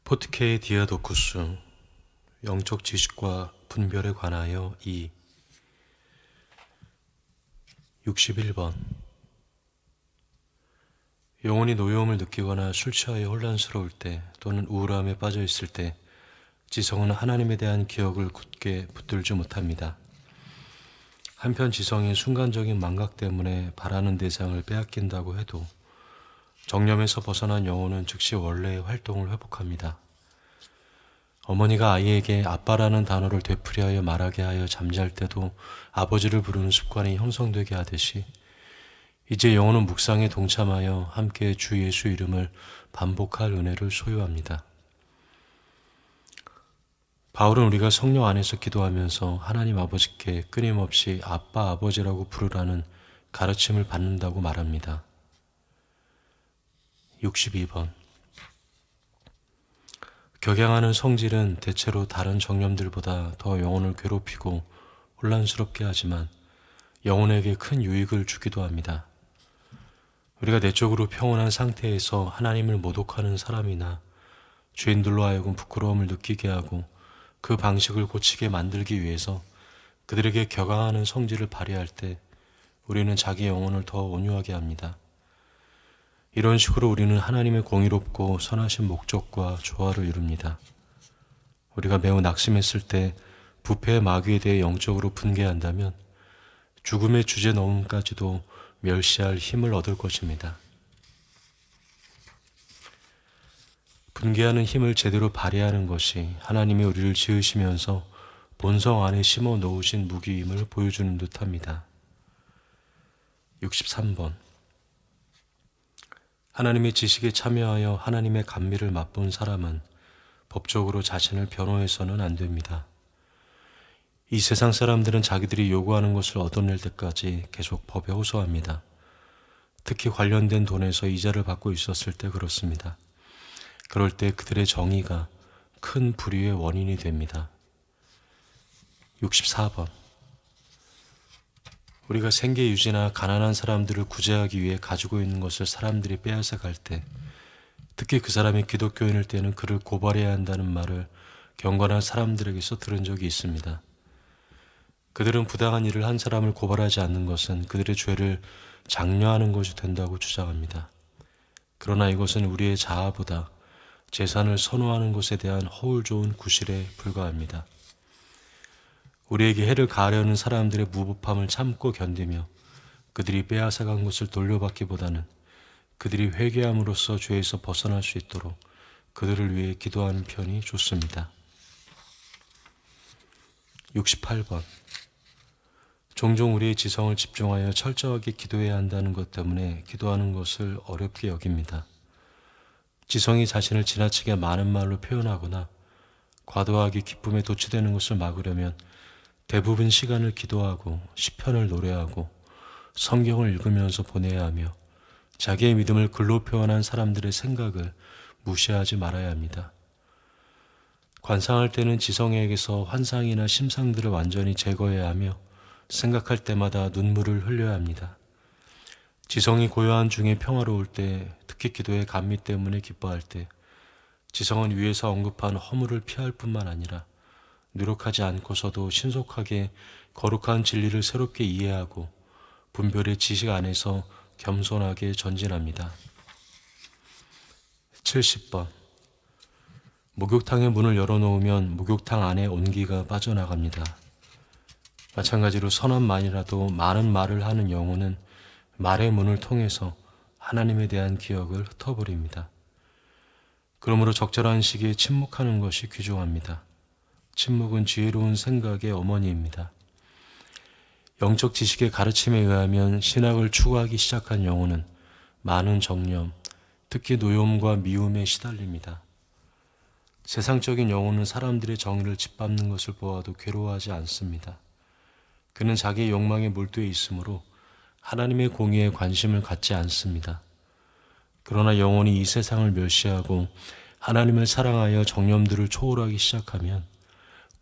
포트케의 디아도쿠스 영적 지식과 분별에 관하여 61번 영혼이 노여움을 느끼거나 술 취하여 혼란스러울 때 또는 우울함에 빠져 있을 때 지성은 하나님에 대한 기억을 굳게 붙들지 못합니다. 한편 지성의 순간적인 망각 때문에 바라는 대상을 빼앗긴다고 해도 정념에서 벗어난 영혼은 즉시 원래의 활동을 회복합니다. 어머니가 아이에게 아빠라는 단어를 되풀이하여 말하게 하여 잠잘 때도 아버지를 부르는 습관이 형성되게 하듯이 이제 영혼은 묵상에 동참하여 함께 주 예수 이름을 반복할 은혜를 소유합니다. 바울은 우리가 성령 안에서 기도하면서 하나님 아버지께 끊임없이 아빠 아버지라고 부르라는 가르침을 받는다고 말합니다. 62번 격양하는 성질은 대체로 다른 정념들보다 더 영혼을 괴롭히고 혼란스럽게 하지만 영혼에게 큰 유익을 주기도 합니다. 우리가 내적으로 평온한 상태에서 하나님을 모독하는 사람이나 죄인들로 하여금 부끄러움을 느끼게 하고 그 방식을 고치게 만들기 위해서 그들에게 격앙하는 성질을 발휘할 때 우리는 자기 영혼을 더 온유하게 합니다. 이런 식으로 우리는 하나님의 공의롭고 선하신 목적과 조화를 이룹니다. 우리가 매우 낙심했을 때 부패의 마귀에 대해 영적으로 분개한다면 죽음의 주제넘음까지도 멸시할 힘을 얻을 것입니다. 분개하는 힘을 제대로 발휘하는 것이 하나님이 우리를 지으시면서 본성 안에 심어 놓으신 무기임을 보여주는 듯합니다. 63번 하나님의 지식에 참여하여 하나님의 감미를 맛본 사람은 법적으로 자신을 변호해서는 안 됩니다. 이 세상 사람들은 자기들이 요구하는 것을 얻어낼 때까지 계속 법에 호소합니다. 특히 관련된 돈에서 이자를 받고 있었을 때 그렇습니다. 그럴 때 그들의 정의가 큰 불의의 원인이 됩니다. 64번 우리가 생계 유지나 가난한 사람들을 구제하기 위해 가지고 있는 것을 사람들이 빼앗아 갈 때, 특히 그 사람이 기독교인일 때는 그를 고발해야 한다는 말을 경건한 사람들에게서 들은 적이 있습니다. 그들은 부당한 일을 한 사람을 고발하지 않는 것은 그들의 죄를 장려하는 것이 된다고 주장합니다. 그러나 이것은 우리의 자아보다 재산을 선호하는 것에 대한 허울 좋은 구실에 불과합니다. 우리에게 해를 가하려는 사람들의 무법함을 참고 견디며 그들이 빼앗아간 것을 돌려받기보다는 그들이 회개함으로써 죄에서 벗어날 수 있도록 그들을 위해 기도하는 편이 좋습니다. 68번 종종 우리의 지성을 집중하여 철저하게 기도해야 한다는 것 때문에 기도하는 것을 어렵게 여깁니다. 지성이 자신을 지나치게 많은 말로 표현하거나 과도하게 기쁨에 도취되는 것을 막으려면 대부분 시간을 기도하고 시편을 노래하고 성경을 읽으면서 보내야 하며 자기의 믿음을 글로 표현한 사람들의 생각을 무시하지 말아야 합니다. 관상할 때는 지성에게서 환상이나 심상들을 완전히 제거해야 하며 생각할 때마다 눈물을 흘려야 합니다. 지성이 고요한 중에 평화로울 때, 특히 기도의 감미 때문에 기뻐할 때 지성은 위에서 언급한 허물을 피할 뿐만 아니라 노력하지 않고서도 신속하게 거룩한 진리를 새롭게 이해하고 분별의 지식 안에서 겸손하게 전진합니다. 70번 목욕탕의 문을 열어놓으면 목욕탕 안에 온기가 빠져나갑니다. 마찬가지로 선한 많은 말을 하는 영혼은 말의 문을 통해서 하나님에 대한 기억을 흩어버립니다. 그러므로 적절한 시기에 침묵하는 것이 귀중합니다. 침묵은 지혜로운 생각의 어머니입니다. 영적 지식의 가르침에 의하면 신학을 추구하기 시작한 영혼은 많은 정념, 특히 노여움과 미움에 시달립니다. 세상적인 영혼은 사람들의 정의를 짓밟는 것을 보아도 괴로워하지 않습니다. 그는 자기의 욕망에 몰두해 있으므로 하나님의 공의에 관심을 갖지 않습니다. 그러나 영혼이 이 세상을 멸시하고 하나님을 사랑하여 정념들을 초월하기 시작하면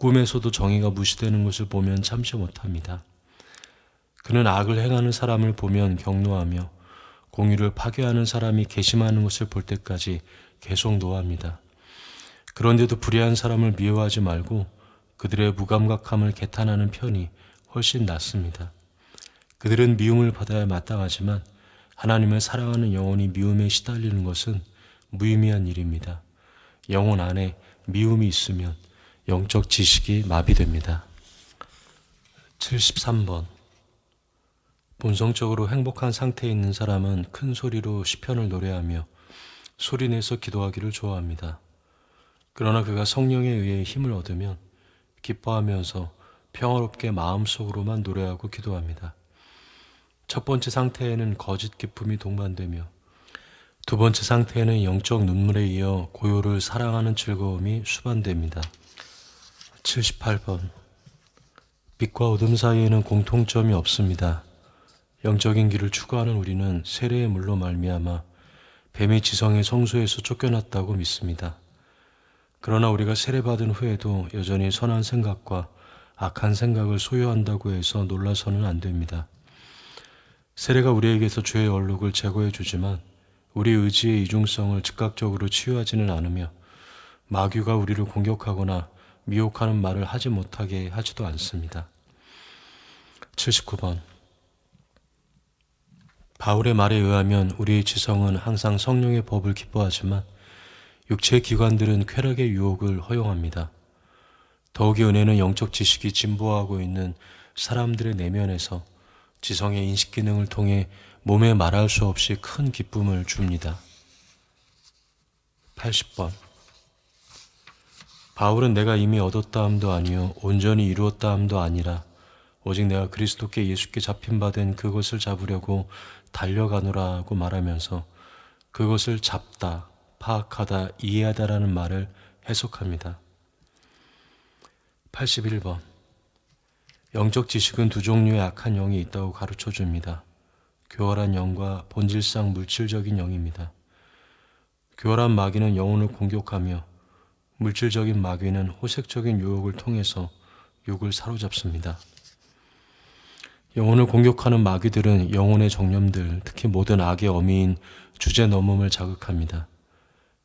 꿈에서도 정의가 무시되는 것을 보면 참지 못합니다. 그는 악을 행하는 사람을 보면 경노하며 공의를 파괴하는 사람이 괘씸하는 것을 볼 때까지 계속 노합니다. 그런데도 불의한 사람을 미워하지 말고 그들의 무감각함을 개탄하는 편이 훨씬 낫습니다. 그들은 미움을 받아야 마땅하지만 하나님을 사랑하는 영혼이 미움에 시달리는 것은 무의미한 일입니다. 영혼 안에 미움이 있으면 영적 지식이 마비됩니다. 73번. 본성적으로 행복한 상태에 있는 사람은 큰 소리로 시편을 노래하며 소리내서 기도하기를 좋아합니다. 그러나 그가 성령에 의해 힘을 얻으면 기뻐하면서 평화롭게 마음속으로만 노래하고 기도합니다. 첫 번째 상태에는 거짓 기쁨이 동반되며 두 번째 상태에는 영적 눈물에 이어 고요를 사랑하는 즐거움이 수반됩니다. 78번. 빛과 어둠 사이에는 공통점이 없습니다. 영적인 길을 추구하는 우리는 세례의 물로 말미암아 뱀의 지성의 성소에서 쫓겨났다고 믿습니다. 그러나 우리가 세례받은 후에도 여전히 선한 생각과 악한 생각을 소유한다고 해서 놀라서는 안 됩니다. 세례가 우리에게서 죄의 얼룩을 제거해 주지만 우리 의지의 이중성을 즉각적으로 치유하지는 않으며 마귀가 우리를 공격하거나 미혹하는 말을 하지 못하게 하지도 않습니다. 79번. 바울의 말에 의하면 우리의 지성은 항상 성령의 법을 기뻐하지만 육체의 기관들은 쾌락의 유혹을 허용합니다. 더욱이 은혜는 영적 지식이 진보하고 있는 사람들의 내면에서 지성의 인식 기능을 통해 몸에 말할 수 없이 큰 기쁨을 줍니다. 80번. 바울은 내가 이미 얻었다 함도 아니요 온전히 이루었다 함도 아니라 오직 내가 그리스도께 예수께 잡힌 바 된 그것을 잡으려고 달려가노라고 말하면서 그것을 잡다, 파악하다, 이해하다라는 말을 해석합니다. 81번. 영적 지식은 두 종류의 악한 영이 있다고 가르쳐 줍니다. 교활한 영과 본질상 물질적인 영입니다. 교활한 마귀는 영혼을 공격하며 물질적인 마귀는 호색적인 유혹을 통해서 육을 사로잡습니다. 영혼을 공격하는 마귀들은 영혼의 정념들, 특히 모든 악의 어미인 주제넘음을 자극합니다.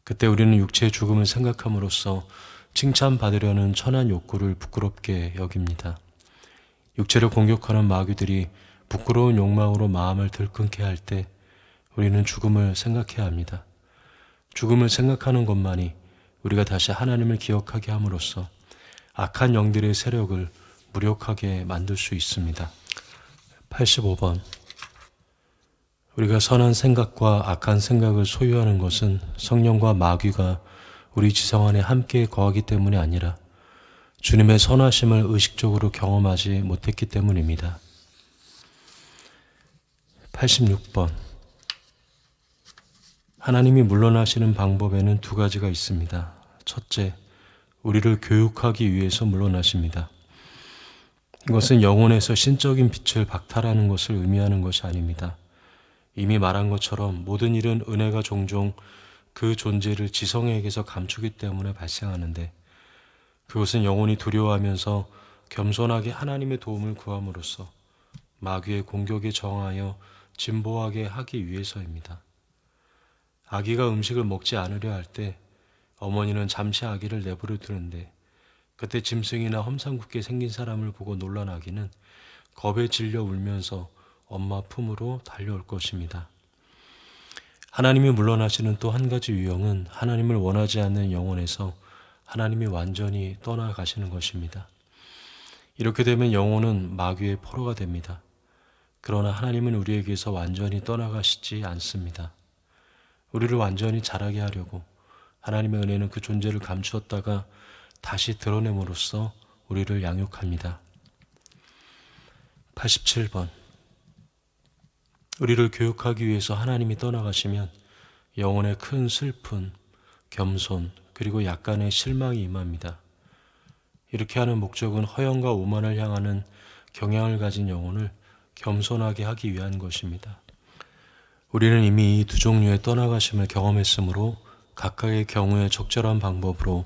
그때 우리는 육체의 죽음을 생각함으로써 칭찬받으려는 천한 욕구를 부끄럽게 여깁니다. 육체를 공격하는 마귀들이 부끄러운 욕망으로 마음을 들끓게 할 때 우리는 죽음을 생각해야 합니다. 죽음을 생각하는 것만이 우리가 다시 하나님을 기억하게 함으로써 악한 영들의 세력을 무력하게 만들 수 있습니다. 85번. 우리가 선한 생각과 악한 생각을 소유하는 것은 성령과 마귀가 우리 지성 안에 함께 거하기 때문이 아니라 주님의 선하심을 의식적으로 경험하지 못했기 때문입니다. 86번. 하나님이 물러나시는 방법에는 두 가지가 있습니다. 첫째, 우리를 교육하기 위해서 물러나십니다. 이것은 영혼에서 신적인 빛을 박탈하는 것을 의미하는 것이 아닙니다. 이미 말한 것처럼 모든 일은 은혜가 종종 그 존재를 지성에게서 감추기 때문에 발생하는데 그것은 영혼이 두려워하면서 겸손하게 하나님의 도움을 구함으로써 마귀의 공격에 저항하여 진보하게 하기 위해서입니다. 아기가 음식을 먹지 않으려 할 때 어머니는 잠시 아기를 내버려 두는데 그때 짐승이나 험상궂게 생긴 사람을 보고 놀란 아기는 겁에 질려 울면서 엄마 품으로 달려올 것입니다. 하나님이 물러나시는 또 한 가지 유형은 하나님을 원하지 않는 영혼에서 하나님이 완전히 떠나가시는 것입니다. 이렇게 되면 영혼은 마귀의 포로가 됩니다. 그러나 하나님은 우리에게서 완전히 떠나가시지 않습니다. 우리를 완전히 자라게 하려고 하나님의 은혜는 그 존재를 감추었다가 다시 드러냄으로써 우리를 양육합니다. 87번. 우리를 교육하기 위해서 하나님이 떠나가시면 영혼에 큰 슬픔, 겸손, 그리고 약간의 실망이 임합니다. 이렇게 하는 목적은 허영과 오만을 향하는 경향을 가진 영혼을 겸손하게 하기 위한 것입니다. 우리는 이미 이 두 종류의 떠나가심을 경험했으므로 각각의 경우에 적절한 방법으로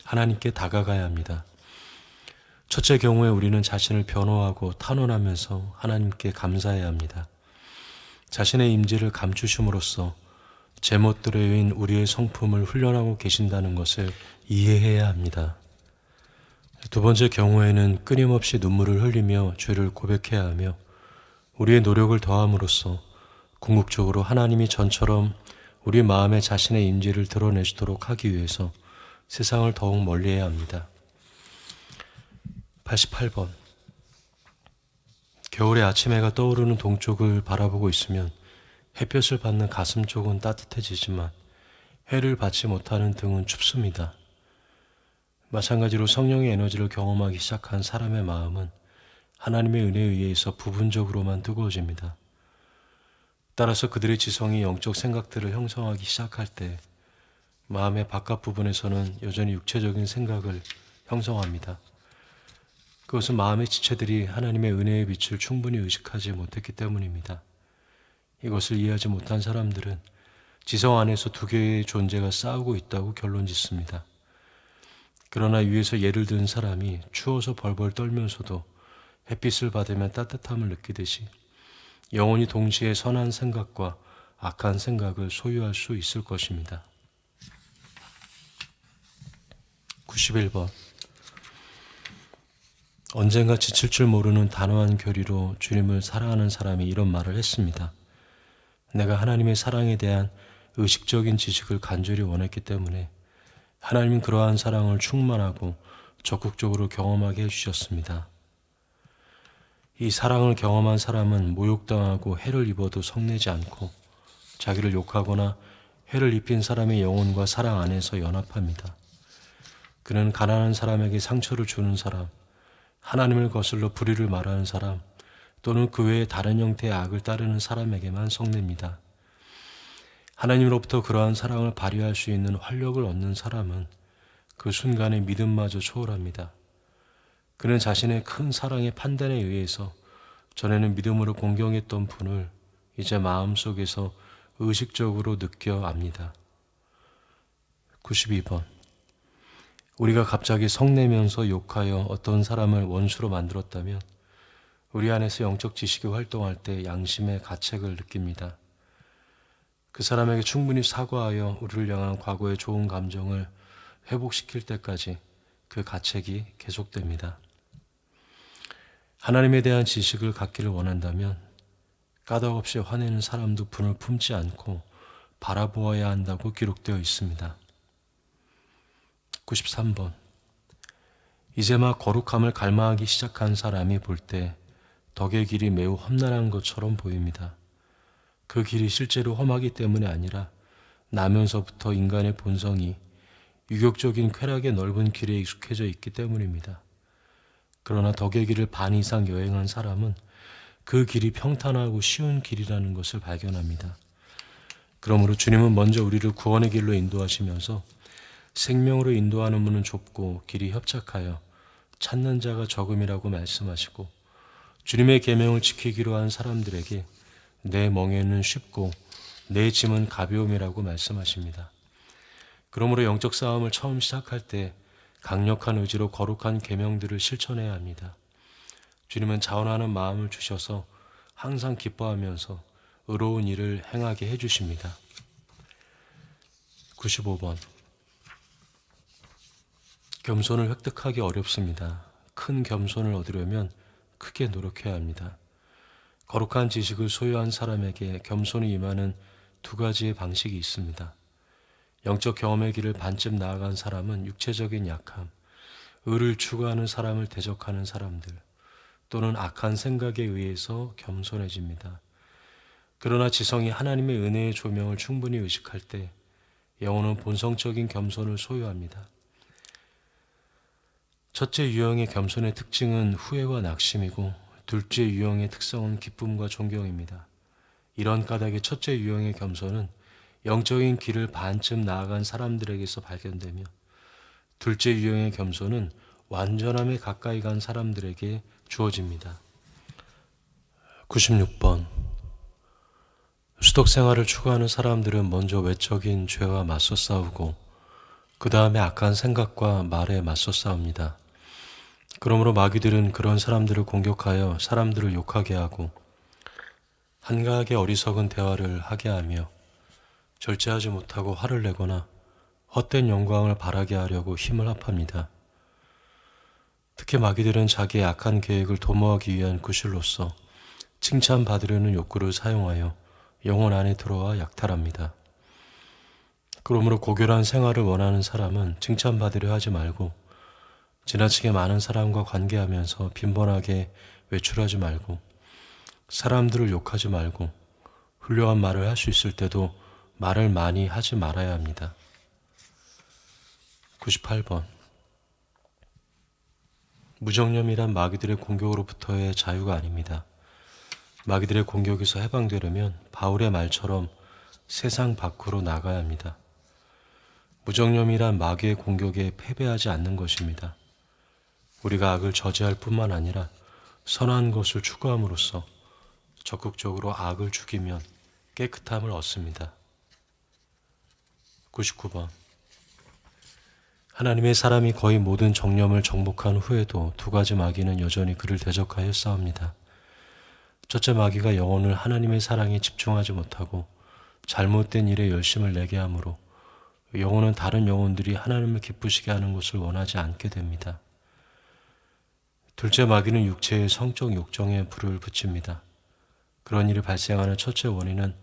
하나님께 다가가야 합니다. 첫째 경우에 우리는 자신을 변호하고 탄원하면서 하나님께 감사해야 합니다. 자신의 임재를 감추심으로써 제멋대로인 우리의 성품을 훈련하고 계신다는 것을 이해해야 합니다. 두 번째 경우에는 끊임없이 눈물을 흘리며 죄를 고백해야 하며 우리의 노력을 더함으로써 궁극적으로 하나님이 전처럼 우리 마음에 자신의 임재를 드러내시도록 하기 위해서 세상을 더욱 멀리해야 합니다. 88번. 겨울에 아침 해가 떠오르는 동쪽을 바라보고 있으면 햇볕을 받는 가슴 쪽은 따뜻해지지만 해를 받지 못하는 등은 춥습니다. 마찬가지로 성령의 에너지를 경험하기 시작한 사람의 마음은 하나님의 은혜에 의해서 부분적으로만 뜨거워집니다. 따라서 그들의 지성이 영적 생각들을 형성하기 시작할 때 마음의 바깥 부분에서는 여전히 육체적인 생각을 형성합니다. 그것은 마음의 지체들이 하나님의 은혜의 빛을 충분히 의식하지 못했기 때문입니다. 이것을 이해하지 못한 사람들은 지성 안에서 두 개의 존재가 싸우고 있다고 결론 짓습니다. 그러나 위에서 예를 든 사람이 추워서 벌벌 떨면서도 햇빛을 받으면 따뜻함을 느끼듯이 영혼이 동시에 선한 생각과 악한 생각을 소유할 수 있을 것입니다. 91번. 언젠가 지칠 줄 모르는 단호한 결의로 주님을 사랑하는 사람이 이런 말을 했습니다. 내가 하나님의 사랑에 대한 의식적인 지식을 간절히 원했기 때문에 하나님은 그러한 사랑을 충만하고 적극적으로 경험하게 해주셨습니다. 이 사랑을 경험한 사람은 모욕당하고 해를 입어도 성내지 않고 자기를 욕하거나 해를 입힌 사람의 영혼과 사랑 안에서 연합합니다. 그는 가난한 사람에게 상처를 주는 사람, 하나님을 거슬러 불의를 말하는 사람, 또는 그 외의 다른 형태의 악을 따르는 사람에게만 성냅니다. 하나님으로부터 그러한 사랑을 발휘할 수 있는 활력을 얻는 사람은 그 순간에 믿음마저 초월합니다. 그는 자신의 큰 사랑의 판단에 의해서 전에는 믿음으로 공경했던 분을 이제 마음속에서 의식적으로 느껴 압니다. 92번. 우리가 갑자기 성내면서 욕하여 어떤 사람을 원수로 만들었다면 우리 안에서 영적 지식이 활동할 때 양심의 가책을 느낍니다. 그 사람에게 충분히 사과하여 우리를 향한 과거의 좋은 감정을 회복시킬 때까지 그 가책이 계속됩니다. 하나님에 대한 지식을 갖기를 원한다면 까닭없이 화내는 사람도 분을 품지 않고 바라보아야 한다고 기록되어 있습니다. 93번. 이제 막 거룩함을 갈망하기 시작한 사람이 볼 때 덕의 길이 매우 험난한 것처럼 보입니다. 그 길이 실제로 험하기 때문이 아니라 나면서부터 인간의 본성이 유격적인 쾌락의 넓은 길에 익숙해져 있기 때문입니다. 그러나 덕의 길을 반 이상 여행한 사람은 그 길이 평탄하고 쉬운 길이라는 것을 발견합니다. 그러므로 주님은 먼저 우리를 구원의 길로 인도하시면서 생명으로 인도하는 문은 좁고 길이 협착하여 찾는 자가 적음이라고 말씀하시고 주님의 계명을 지키기로 한 사람들에게 내 멍에는 쉽고 내 짐은 가벼움이라고 말씀하십니다. 그러므로 영적 싸움을 처음 시작할 때 강력한 의지로 거룩한 계명들을 실천해야 합니다. 주님은 자원하는 마음을 주셔서 항상 기뻐하면서 의로운 일을 행하게 해주십니다. 95번. 겸손을 획득하기 어렵습니다. 큰 겸손을 얻으려면 크게 노력해야 합니다. 거룩한 지식을 소유한 사람에게 겸손이 임하는 두 가지의 방식이 있습니다. 영적 경험의 길을 반쯤 나아간 사람은 육체적인 약함, 의를 추구하는 사람을 대적하는 사람들, 또는 악한 생각에 의해서 겸손해집니다. 그러나 지성이 하나님의 은혜의 조명을 충분히 의식할 때 영혼은 본성적인 겸손을 소유합니다. 첫째 유형의 겸손의 특징은 후회와 낙심이고 둘째 유형의 특성은 기쁨과 존경입니다. 이런 까닭의 첫째 유형의 겸손은 영적인 길을 반쯤 나아간 사람들에게서 발견되며 둘째 유형의 겸손은 완전함에 가까이 간 사람들에게 주어집니다. 96번. 수독 생활을 추구하는 사람들은 먼저 외적인 죄와 맞서 싸우고 그 다음에 악한 생각과 말에 맞서 싸웁니다. 그러므로 마귀들은 그런 사람들을 공격하여 사람들을 욕하게 하고 한가하게 어리석은 대화를 하게 하며 절제하지 못하고 화를 내거나 헛된 영광을 바라게 하려고 힘을 합합니다. 특히 마귀들은 자기의 악한 계획을 도모하기 위한 구실로서 칭찬받으려는 욕구를 사용하여 영혼 안에 들어와 약탈합니다. 그러므로 고결한 생활을 원하는 사람은 칭찬받으려 하지 말고 지나치게 많은 사람과 관계하면서 빈번하게 외출하지 말고 사람들을 욕하지 말고 훌륭한 말을 할 수 있을 때도 말을 많이 하지 말아야 합니다. 98번. 무정념이란 마귀들의 공격으로부터의 자유가 아닙니다. 마귀들의 공격에서 해방되려면 바울의 말처럼 세상 밖으로 나가야 합니다. 무정념이란 마귀의 공격에 패배하지 않는 것입니다. 우리가 악을 저지할 뿐만 아니라 선한 것을 추구함으로써 적극적으로 악을 죽이면 깨끗함을 얻습니다. 99번. 하나님의 사람이 거의 모든 정념을 정복한 후에도 두 가지 마귀는 여전히 그를 대적하여 싸웁니다. 첫째 마귀가 영혼을 하나님의 사랑에 집중하지 못하고 잘못된 일에 열심을 내게 하므로 영혼은 다른 영혼들이 하나님을 기쁘시게 하는 것을 원하지 않게 됩니다. 둘째 마귀는 육체의 성적 욕정에 불을 붙입니다. 그런 일이 발생하는 첫째 원인은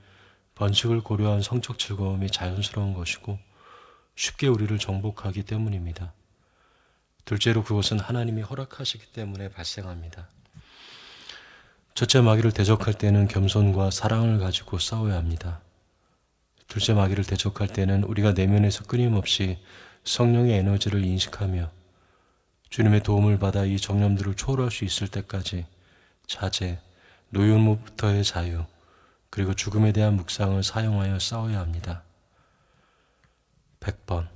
번식을 고려한 성적 즐거움이 자연스러운 것이고 쉽게 우리를 정복하기 때문입니다. 둘째로 그것은 하나님이 허락하시기 때문에 발생합니다. 첫째 마귀를 대적할 때는 겸손과 사랑을 가지고 싸워야 합니다. 둘째 마귀를 대적할 때는 우리가 내면에서 끊임없이 성령의 에너지를 인식하며 주님의 도움을 받아 이 정념들을 초월할 수 있을 때까지 자제, 노용무부터의 자유, 그리고 죽음에 대한 묵상을 사용하여 싸워야 합니다. 100번.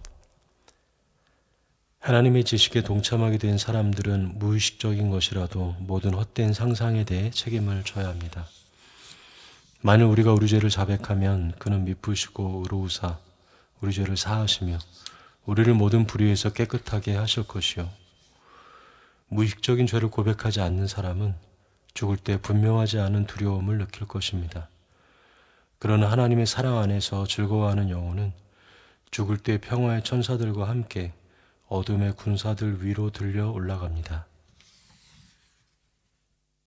하나님의 지식에 동참하게 된 사람들은 무의식적인 것이라도 모든 헛된 상상에 대해 책임을 져야 합니다. 만일 우리가 우리 죄를 자백하면 그는 미쁘시고 의로우사 우리 죄를 사하시며 우리를 모든 불의에서 깨끗하게 하실 것이요. 무의식적인 죄를 고백하지 않는 사람은 죽을 때 분명하지 않은 두려움을 느낄 것입니다. 그러나 하나님의 사랑 안에서 즐거워하는 영혼은 죽을 때 평화의 천사들과 함께 어둠의 군사들 위로 들려 올라갑니다.